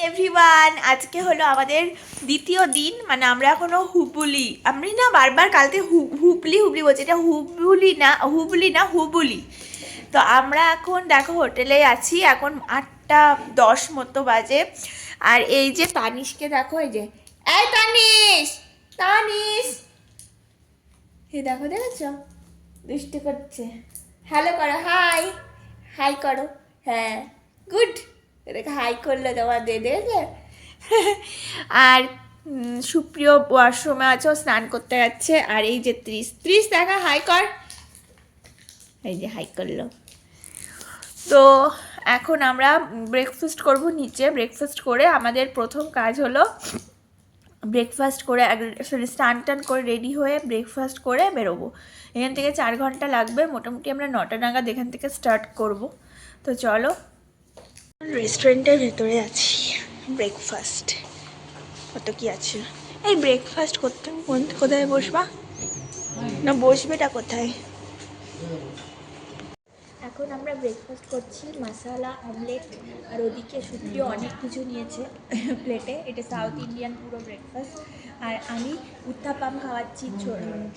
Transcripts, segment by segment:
Everyone, আজকে হলো আমাদের দ্বিতীয় দিন। মানে আমরা এখনো হুবলি, আমি না বারবার কালকে হুবলি হুবলি বলছি, এটা হুবলি না হুবলি। তো আমরা এখন দেখো হোটেলে আছি, এখন 8:10 মতো বাজে। আর এই যে তানিশকে দেখো, এই যে এই তানিশ তানিশ, এই দেখো দেখেছো দুষ্টু করছে। হ্যালো করো, হাই হাই করো। হ্যাঁ গুড, দেখো হাই করলো তোমাদের, দেখেছে। আর সুপ্রিয় ওয়াশরুমে আছে, ও স্নান করতে যাচ্ছে। আর এই যে ত্রিশ দেখা হাই কর, এই যে হাই করলো। তো এখন আমরা ব্রেকফাস্ট করব নিচে। ব্রেকফাস্ট করে আমাদের প্রথম কাজ হলো ব্রেকফাস্ট করে স্নান টান করে রেডি হয়ে ব্রেকফাস্ট করে বেরোবো। এখান থেকে 4 ঘন্টা লাগবে মোটামুটি। আমরা 9টা নাগাদ এখান থেকে স্টার্ট করব। তো চলো, রেস্টুরেন্টের ভেতরে আছি। ব্রেকফাস্ট কত কি আছে, এই ব্রেকফাস্ট করতে কোথায় বসবা না, বসবেটা কোথায়? এখন আমরা ব্রেকফাস্ট করছি, মশালা অমলেট। আর ওদিকে সুপ্রিয় অনেক কিছু নিয়েছে প্লেটে, এটা সাউথ ইন্ডিয়ান পুরো ব্রেকফাস্ট। আর আমি উত্থাপাম খাওয়াচ্ছি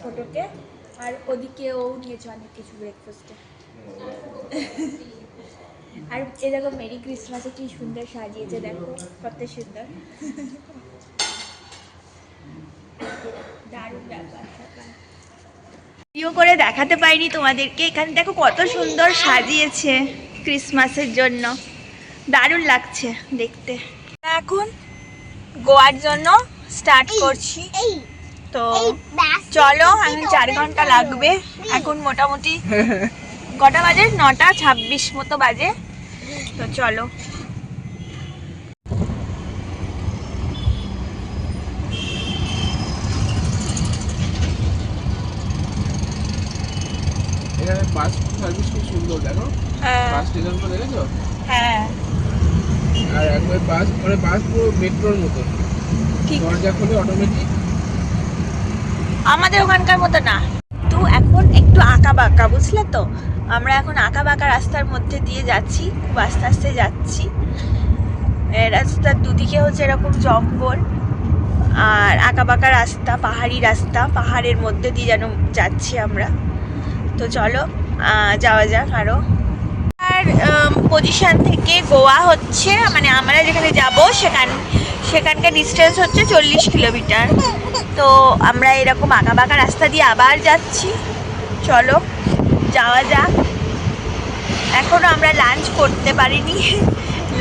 ছোটোকে, আর ওদিকে ও নিয়েছে অনেক কিছু ব্রেকফাস্টে। আর এ দেখো মেরি ক্রিসমাসে কি সুন্দর সাজিয়েছে, দেখো কত সুন্দর, দারুণ ব্যাপার। ভিডিও করে দেখাতে পাইনি তোমাদেরকে, এখানে দেখো কত সুন্দর সাজিয়েছে ক্রিসমাসের জন্য, দারুণ লাগছে দেখতে। এখন গোয়ার জন্য স্টার্ট করছি। তো চলো, এখন 4 ঘন্টা লাগবে। এখন মোটামুটি কটা বাজে, 9:26 মতো বাজে। তো চলো, বাস সার্ভিস খুব সুন্দর, দেখো বাস স্টেশনটা দেখেছো? হ্যাঁ, আর একবার বাস মানে বাস পুরো মেট্রোর মতো, দরজা খুলে অটোমেটিক। আমাদের ওখানকার মতো না, তো এখন একটু আঁকা বাঁকা, বুঝলে তো। আমরা এখন আঁকা বাঁকা রাস্তার মধ্যে দিয়ে যাচ্ছি, খুব আস্তে আস্তে যাচ্ছি। রাস্তার দুদিকে হচ্ছে এরকম জঙ্গল আর আঁকা বাঁকা রাস্তা, পাহাড়ি রাস্তা, পাহাড়ের মধ্যে দিয়ে যেন যাচ্ছি আমরা। তো চলো যাওয়া যাক আরো। আর পজিশন থেকে গোয়া হচ্ছে, মানে আমরা যেখানে যাব সেখানকার ডিস্টেন্স হচ্ছে 40 কিলোমিটার। তো আমরা এরকম আঁকা বাঁকা রাস্তা দিয়ে আবার যাচ্ছি। চলো যাওয়া যাক। এখনো আমরা লাঞ্চ করতে পারিনি,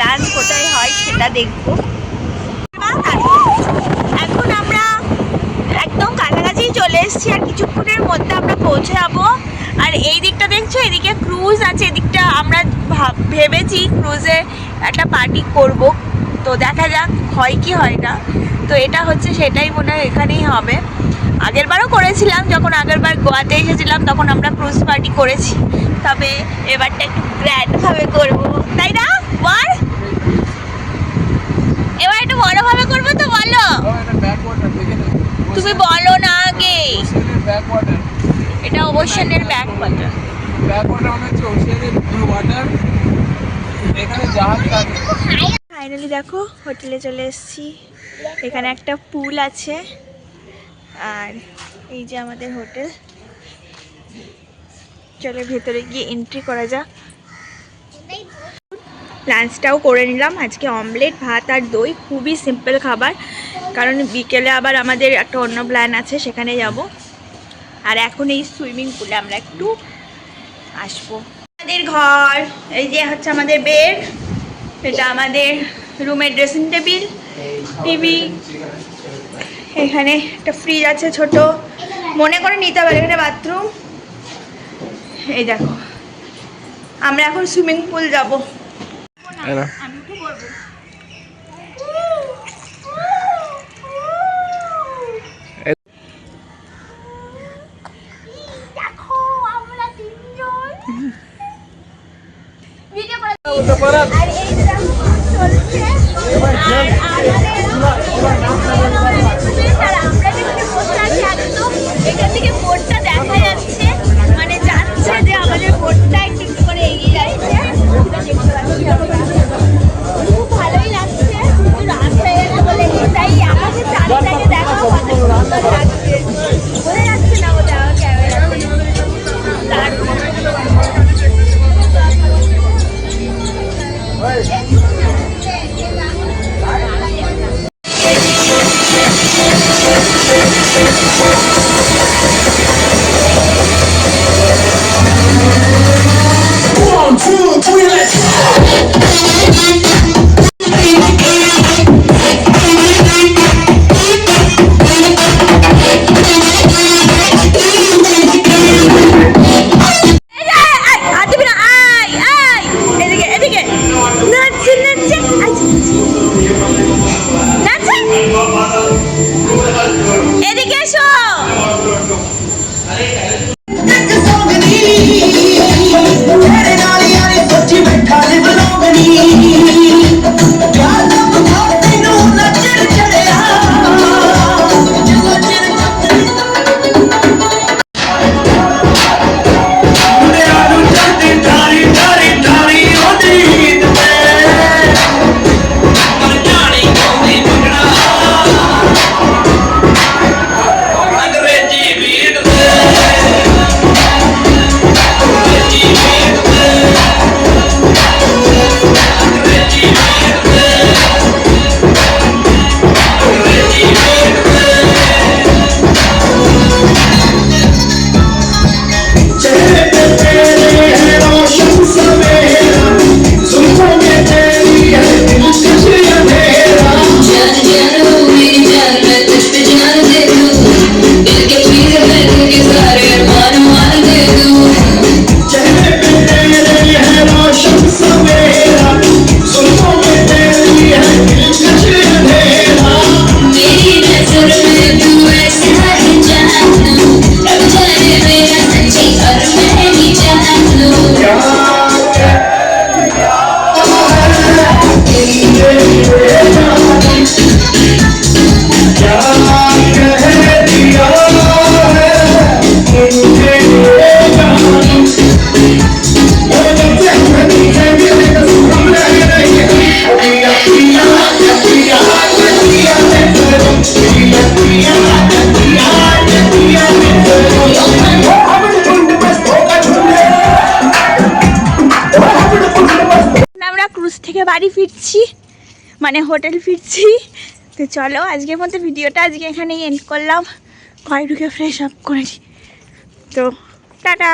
লাঞ্চ কোথায় হয় সেটা দেখবো। এখন আমরা একদম কাছাকাছি চলে এসেছি, আর কিছুক্ষণের মধ্যে আমরা পৌঁছে যাবো। আর এই দিকটা দেখছো, এদিকে ক্রুজ আছে, এদিকটা আমরা ভেবেছি ক্রুজে একটা পার্টি করব। তো দেখা যাক হয় কি হয় না। তো এটা হচ্ছে সেটাই মনে হয় এখানেই হবে। আগেরবারও করেছিলাম, যখন আগেরবার গোয়াতে এসেছিলাম তখন আমরা ক্রুজ পার্টি করেছি, তবে এবারটা একটু গ্র্যান্ডভাবে করবো, তাই না বল? এবার একটু বড়ভাবে করবো তো, বলো তুমি, বলো না আগে। এটা ওশেনের ব্যাক ওয়াটার, ফাইনালি দেখো হোটেলে চলে এসেছি। এখানে একটা পুল আছে, আর এই যে আমাদের হোটেল। চলে ভেতরে গিয়ে এন্ট্রি করা যাক। লাঞ্চটাও করে নিলাম, আজকে অমলেট, ভাত আর দই, খুবই সিম্পল খাবার, কারণ বিকেলে আবার আমাদের একটা অন্য প্ল্যান আছে, সেখানে যাব। আর এখন এই সুইমিং পুলে আমরা একটু আসবো। আমাদের ঘর, এই যে হচ্ছে আমাদের বেড, এটা আমাদের রুমের ড্রেসিং টেবিল, টিভি, এখানে একটা ফ্রিজ আছে ছোট, মনে করে নিতে পারে, এখানে বাথরুম। এই দেখো, আমরা এখন সুইমিং পুল যাব। আমি কি করবো, দেখো আমরা তিনজন ভিডিও করে। আর এই চলছে, আর আমরা যেখানে বসে আছি একদম এখান থেকে বোটটা দেখা যাচ্ছে, মানে যাচ্ছে যে আমাদের বোটটা একটু একটু করে এগিয়ে যাচ্ছে। খুব ভালোই লাগছে, থেকে বাড়ি ফিরছি, মানে হোটেল ফিরছি। তো চলো আজকের মতো ভিডিওটা আজকে এখানেই এন্ড করলাম। ঘরে ঢুকে ফ্রেশ আপ করেছি। তো টাটা।